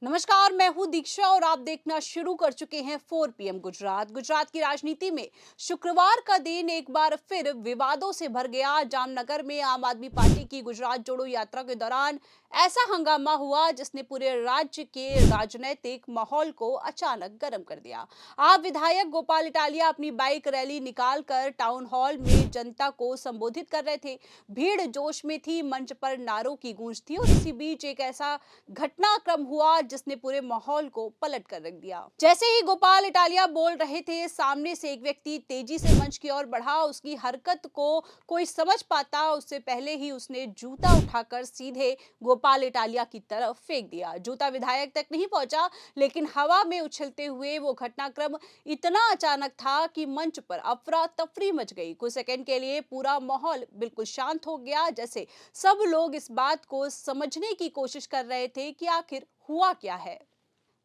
नमस्कार, मैं हूं दीक्षा और आप देखना शुरू कर चुके हैं 4 पीएम गुजरात। गुजरात की राजनीति में शुक्रवार का दिन एक बार फिर विवादों से भर गया। जामनगर में आम आदमी पार्टी की गुजरात जोड़ो यात्रा के दौरान ऐसा हंगामा हुआ जिसने पूरे राज्य के राजनीतिक माहौल को अचानक गर्म कर दिया। आप विधायक गोपाल इटालिया अपनी बाइक रैली निकालकर टाउन हॉल में जनता को संबोधित कर रहे थे। भीड़ जोश में थी, मंच पर नारों की गूंज थी और इसी बीच एक ऐसा घटनाक्रम हुआ जिसने पूरे माहौल को पलट कर रख दिया। जैसे ही गोपाल इटालिया बोल रहे थे, सामने से एक व्यक्ति तेजी से मंच की ओर बढ़ा। उसकी हरकत को कोई समझ पाता उससे पहले ही उसने जूता उठाकर सीधे गोपाल इटालिया की तरफ फेंक दिया। जूता विधायक तक नहीं पहुंचा, लेकिन हवा में उछलते हुए वो घटनाक्रम इतना अचानक था कि मंच पर अफरा तफरी मच गई। कुछ सेकंड के लिए पूरा माहौल बिल्कुल शांत हो गया, जैसे सब लोग इस बात को समझने की कोशिश कर रहे थे कि आखिर हुआ क्या है।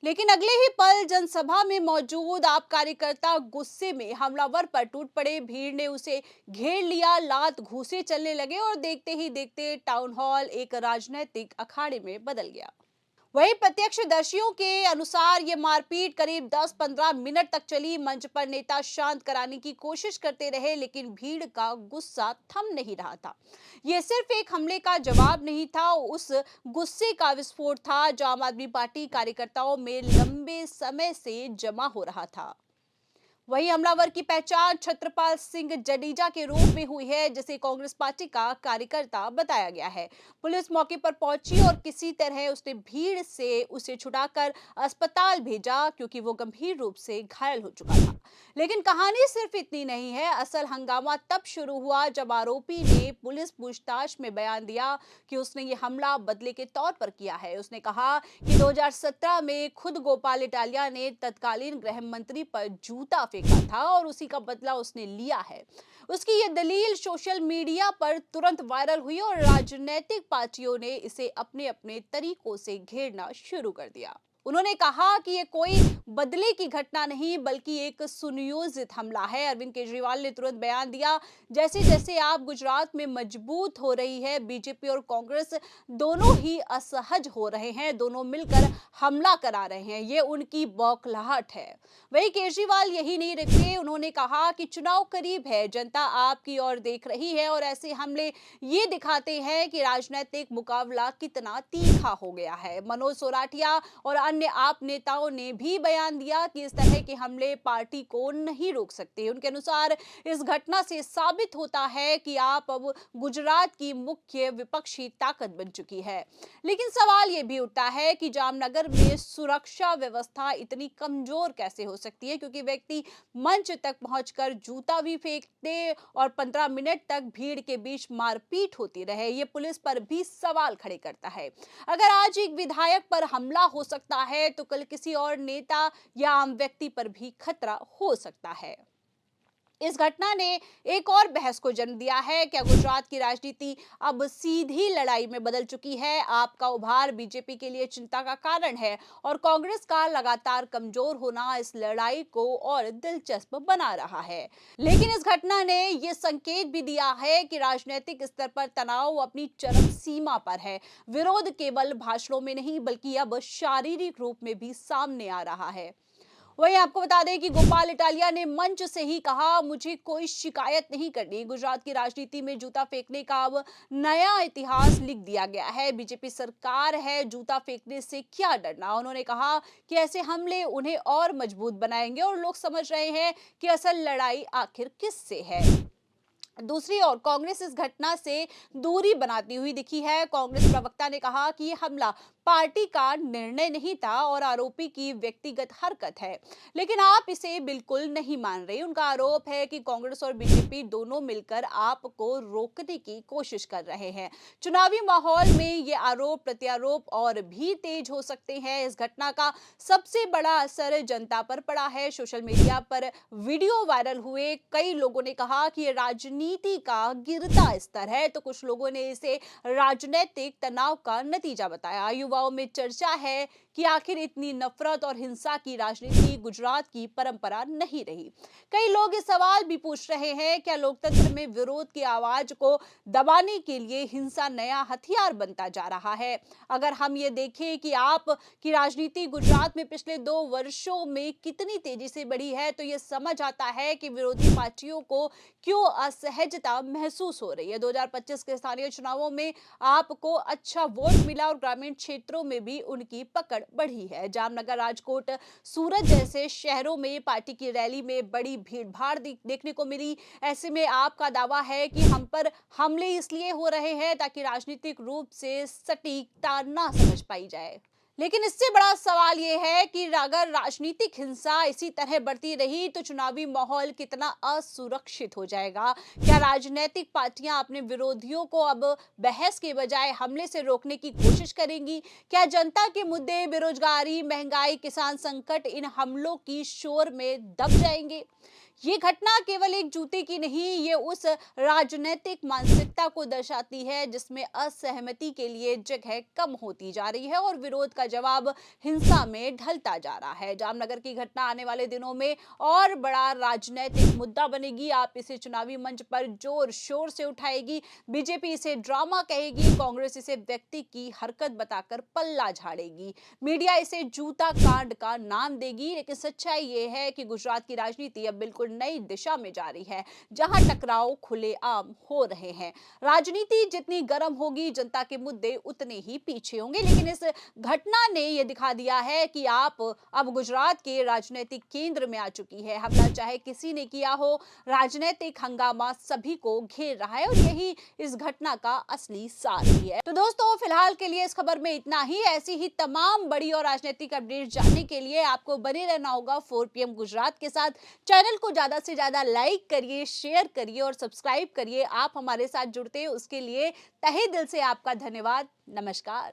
लेकिन अगले ही पल जनसभा में मौजूद आप कार्यकर्ता गुस्से में हमलावर पर टूट पड़े। भीड़ ने उसे घेर लिया, लात घूंसे चलने लगे और देखते ही देखते टाउन हॉल एक राजनीतिक अखाड़े में बदल गया। वहीं प्रत्यक्षदर्शियों के अनुसार ये मारपीट करीब 10-15 मिनट तक चली। मंच पर नेता शांत कराने की कोशिश करते रहे, लेकिन भीड़ का गुस्सा थम नहीं रहा था। ये सिर्फ एक हमले का जवाब नहीं था, उस गुस्से का विस्फोट था जो आम आदमी पार्टी कार्यकर्ताओं में लंबे समय से जमा हो रहा था। वहीं हमलावर की पहचान छत्रपाल सिंह जडेजा के रूप में हुई है, जिसे कांग्रेस पार्टी का कार्यकर्ता बताया गया है। पुलिस मौके पर पहुंची और किसी तरह उसने भीड़ से उसे छुड़ाकर अस्पताल भेजा, क्योंकि वो गंभीर रूप से घायल हो चुका था। लेकिन कहानी सिर्फ इतनी नहीं है। असल हंगामा तब शुरू हुआ जब आरोपी ने पुलिस पूछताछ में बयान दिया कि उसने ये हमला बदले के तौर पर किया है। उसने कहा कि 2017 में खुद गोपाल इटालिया ने तत्कालीन गृह मंत्री पर जूता फेंका था और उसी का बदला उसने लिया है। उसकी ये दलील सोशल मीडिया पर तुरंत वायरल हुई और राजनीतिक पार्टियों ने इसे अपने अपने तरीकों से घेरना शुरू कर दिया। उन्होंने कहा कि ये कोई बदले की घटना नहीं, बल्कि एक सुनियोजित हमला है। अरविंद केजरीवाल ने तुरंत बयान दिया, जैसे जैसे आप गुजरात में मजबूत हो रही है, बीजेपी और कांग्रेस दोनों ही असहज हो रहे हैं, दोनों मिलकर हमला करा रहे हैं। ये उनकी बौखलाहट है। वहीं केजरीवाल यही नहीं रुके, उन्होंने कहा कि चुनाव करीब है, जनता आपकी ओर देख रही है और ऐसे हमले ये दिखाते हैं कि राजनीतिक मुकाबला कितना तीखा हो गया है। मनोज सोराठिया और अन्य आप नेताओं ने भी बयान दिया कि इस तरह के हमले पार्टी को नहीं रोक सकते। उनके अनुसार इस घटना से साबित होता है कि आप अब गुजरात की मुख्य विपक्षी ताकत बन चुकी है। लेकिन सवाल यह भी उठता है कि जामनगर में सुरक्षा व्यवस्था इतनी कमजोर कैसे हो सकती है, क्योंकि व्यक्ति मंच तक पहुंचकर जूता भी फेंक दे और 15 मिनट तक भीड़ के बीच मारपीट होती रहे। ये पुलिस पर भी सवाल खड़े करता है। अगर आज एक विधायक पर हमला हो सकता है, तो कल किसी और नेता या आम व्यक्ति पर भी खतरा हो सकता है। इस घटना ने एक और बहस को जन्म दिया है। क्या गुजरात की राजनीति अब सीधी लड़ाई में बदल चुकी है? आपका उभार बीजेपी के लिए चिंता का कारण है और कांग्रेस का लगातार कमजोर होना इस लड़ाई को और दिलचस्प बना रहा है। लेकिन इस घटना ने यह संकेत भी दिया है कि राजनीतिक स्तर पर तनाव अपनी चरम सीमा पर है। विरोध केवल भाषणों में नहीं, बल्कि अब शारीरिक रूप में भी सामने आ रहा है। वहीं आपको बता दें कि गोपाल इटालिया ने मंच से ही कहा, मुझे कोई शिकायत नहीं करनी। गुजरात की राजनीति में जूता फेंकने का अब नया इतिहास लिख दिया गया है। बीजेपी सरकार है, जूता फेंकने से क्या डरना। उन्होंने कहा कि ऐसे हमले उन्हें और मजबूत बनाएंगे और लोग समझ रहे हैं कि असल लड़ाई आखिर किससे है। दूसरी ओर कांग्रेस इस घटना से दूरी बनाती हुई दिखी है। कांग्रेस प्रवक्ता ने कहा कि यह हमला पार्टी का निर्णय नहीं था और आरोपी की व्यक्तिगत हरकत है, लेकिन आप इसे बिल्कुल नहीं मान रहे। उनका आरोप है कि कांग्रेस और बीजेपी दोनों मिलकर आपको रोकने की कोशिश कर रहे हैं। चुनावी माहौल में ये आरोप प्रत्यारोप और भी तेज हो सकते हैं। इस घटना का सबसे बड़ा असर जनता पर पड़ा है। सोशल मीडिया पर वीडियो वायरल हुए, कई लोगों ने कहा कि ये राजनीति का गिरता स्तर है, तो कुछ लोगों ने इसे राजनीतिक तनाव का नतीजा बताया। युवाओं में चर्चा है कि आखिर इतनी नफरत और हिंसा की राजनीति गुजरात की परंपरा नहीं रही। कई लोग ये सवाल भी पूछ रहे हैं, क्या लोकतंत्र में विरोध की आवाज को दबाने के लिए हिंसा नया हथियार बनता जा रहा है? अगर हम ये देखें कि आप की राजनीति गुजरात में पिछले 2 वर्षों में कितनी तेजी से बढ़ी है, तो ये समझ आता है कि विरोधी पार्टियों को क्यों असहजता महसूस हो रही है। 2025 के स्थानीय चुनावों में आपको अच्छा वोट मिला और ग्रामीण क्षेत्रों में भी उनकी पकड़ बढ़ी है। जामनगर, राजकोट, सूरत जैसे शहरों में पार्टी की रैली में बड़ी भीड़-भाड़ देखने को मिली। ऐसे में आपका दावा है कि हम पर हमले इसलिए हो रहे हैं ताकि राजनीतिक रूप से सटीकता ना समझ पाई जाए। लेकिन इससे बड़ा सवाल यह है कि अगर राजनीतिक हिंसा इसी तरह बढ़ती रही तो चुनावी माहौल कितना असुरक्षित हो जाएगा। क्या राजनीतिक पार्टियां अपने विरोधियों को अब बहस के बजाय हमले से रोकने की कोशिश करेंगी? क्या जनता के मुद्दे, बेरोजगारी, महंगाई, किसान संकट इन हमलों की शोर में दब जाएंगे? ये घटना केवल एक जूते की नहीं, ये उस राजनीतिक मानसिकता को दर्शाती है जिसमें असहमति के लिए जगह कम होती जा रही है और विरोध का जवाब हिंसा में ढलता जा रहा है। जामनगर की घटना आने वाले दिनों में और बड़ा राजनीतिक मुद्दा बनेगी। आप इसे चुनावी मंच पर जोर शोर से उठाएगी, बीजेपी इसे ड्रामा कहेगी, कांग्रेस इसे व्यक्ति की हरकत बताकर पल्ला झाड़ेगी, मीडिया इसे जूता कांड का नाम देगी। लेकिन सच्चाई ये है कि गुजरात की राजनीति अब बिल्कुल नई दिशा में जा रही है, जहां टकराव खुलेआम हो रहे हैं। राजनीति जितनी गर्म होगी, जनता के मुद्दे उतने ही पीछे होंगे। लेकिन इस घटना ने यह दिखा दिया है कि आप अब गुजरात के राजनीतिक केंद्र में आ चुकी है। हमला चाहे किसी ने किया हो, राजनीतिक हंगामा सभी को घेर रहा है और यही इस घटना का असली सार भी है। तो दोस्तों, फिलहाल के लिए इस खबर में इतना ही। ऐसी ही तमाम बड़ी और राजनीतिक अपडेट जानने के लिए आपको बने रहना होगा 4PM गुजरात के साथ। चैनल को ज्यादा से ज्यादा लाइक करिए, शेयर करिए और सब्सक्राइब करिए। आप हमारे साथ जुड़ते हैं उसके लिए तहे दिल से आपका धन्यवाद। नमस्कार।